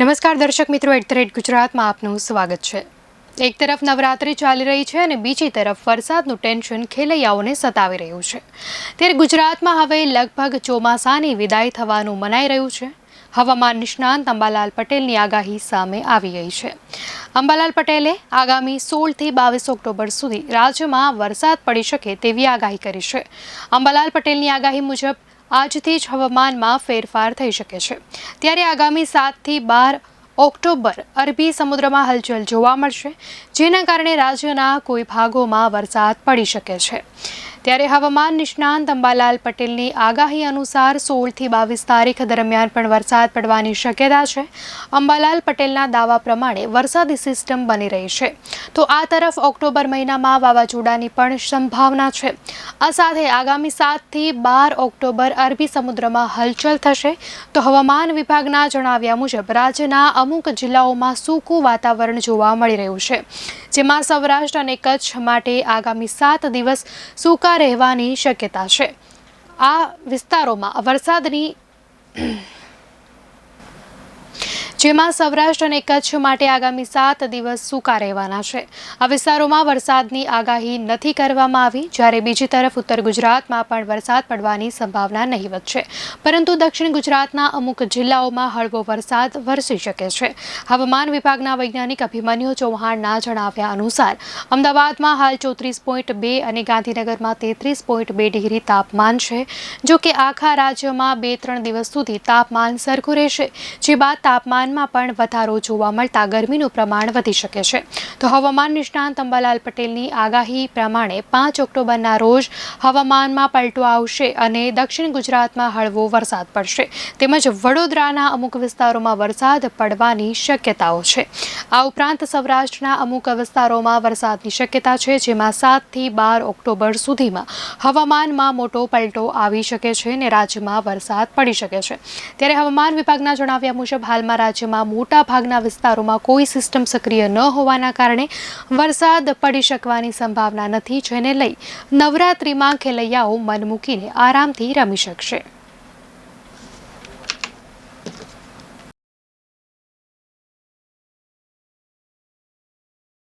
નમસ્કાર દર્શક મિત્રો, @ગુજરાતમાં આપનું સ્વાગત છે। એક તરફ નવરાત્રી ચાલી રહી છે અને બીજી તરફ વરસાદનું ટેન્શન ખેલૈયાઓને સતાવી રહ્યું છે। ત્યારે ગુજરાતમાં હવે લગભગ ચોમાસાની વિદાય થવાનું મનાઈ રહ્યું છે। હવામાન નિષ્ણાંત અંબાલાલ પટેલની આગાહી સામે આવી ગઈ છે। અંબાલાલ પટેલે આગામી 16 થી 22 ઓક્ટોબર સુધી રાજ્યમાં વરસાદ પડી શકે તેવી આગાહી કરી છે। અંબાલાલ પટેલની આગાહી મુજબ આજથી જ હવામાનમાં ફેરફાર થઈ શકે છે। ત્યારે આગામી 7 થી 12 ઓક્ટોબર અરબી સમુદ્રમાં હલચલ જોવા મળશે, જેના કારણે રાજ્યના કોઈ ભાગોમાં વરસાદ પડી શકે છે। ત્યારે હવામાન નિષ્ણાંત અંબાલાલ પટેલની આગાહી અનુસાર 16 થી 22 તારીખ દરમિયાન પણ વરસાદ પડવાની શક્યતા છે। અંબાલાલ પટેલના દાવા પ્રમાણે વરસાદી સિસ્ટમ બની રહી છે, તો આ તરફ ઓક્ટોબર મહિનામાં વાવાઝોડાની પણ સંભાવના છે। આ સાથે આગામી 7 થી 12 ઓક્ટોબર અરબી સમુદ્રમાં હલચલ થશે, તો હવામાન વિભાગના જણાવ્યા મુજબ રાજ્યના અમુક જિલ્લાઓમાં સૂકું વાતાવરણ જોવા મળી રહ્યું છે, જેમાં સૌરાષ્ટ્ર અને કચ્છ માટે આગામી 7 દિવસ સૂકા રહેવાની શક્યતા છે। આ વિસ્તારોમાં વરસાદની જેમાં સૌરાષ્ટ્ર અને કચ્છ માટે આગામી 7 દિવસ સૂકા રહેવાના છે। આ વિસ્તારોમાં વરસાદની આગાહી નથી કરવામાં આવી, જ્યારે બીજી તરફ ઉત્તર ગુજરાતમાં પણ વરસાદ પડવાની સંભાવના નહીવત છે, પરંતુ દક્ષિણ ગુજરાતના અમુક જિલ્લાઓમાં હળવો વરસાદ વરસી શકે છે। હવામાન વિભાગના વૈજ્ઞાનિક અભિમન્યુ ચૌહાણના જણાવ્યા અનુસાર અમદાવાદમાં હાલ 34.2 અને ગાંધીનગરમાં 33.2 ડિગ્રી તાપમાન છે। જો કે આખા રાજ્યમાં 2-3 દિવસ સુધી તાપમાન સરખું રહેશે, જે બાદ તાપમાનમાં પણ વધારો જોવા મળતા ગરમીનું પ્રમાણ વધી શકે છે। તો હવામાન નિષ્ણાંત અંબાલાલ પટેલની આગાહી પ્રમાણે 5 ઓક્ટોબરના રોજ હવામાનમાં પલટો આવશે અને દક્ષિણ ગુજરાતમાં હળવો વરસાદ પડશે, તેમજ વડોદરાના અમુક વિસ્તારોમાં વરસાદ પડવાની શક્યતાઓ છે। આ ઉપરાંત સૌરાષ્ટ્રના અમુક વિસ્તારોમાં વરસાદની શક્યતા છે, જેમાં 7 થી 12 ઓક્ટોબર સુધીમાં હવામાનમાં મોટો પલટો આવી શકે છે અને રાજ્યમાં વરસાદ પડી શકે છે। ત્યારે હવામાન વિભાગના જણાવ્યા મુજબ હાલમાં રાજ્યમાં મોટા ભાગના વિસ્તારોમાં કોઈ સિસ્ટમ સક્રિય ન હોવાના કારણે વરસાદ પડી શકવાની સંભાવના નથી, જેને લઈ નવરાત્રીમાં ખેલૈયાઓ મન મૂકીને આરામથી રમી શકશે।